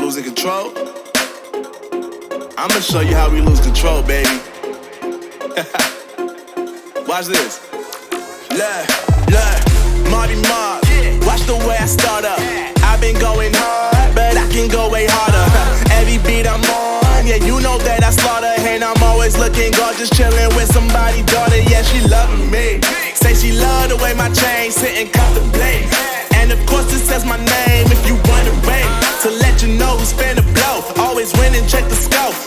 losing control? I'ma show you how we lose control, baby. Watch this. Look, Marty Mark. Watch the way I start up. I've been going hard, but I can go way harder. Every beat I'm on, yeah, you know that I slaughter. And I'm always looking gorgeous, chilling with somebody's daughter. Yeah, she loving me. Say she love the way my chain sit and contemplate. And of course it says my name if you wondering. To let you know who's finna blow. Always winning, check the scope.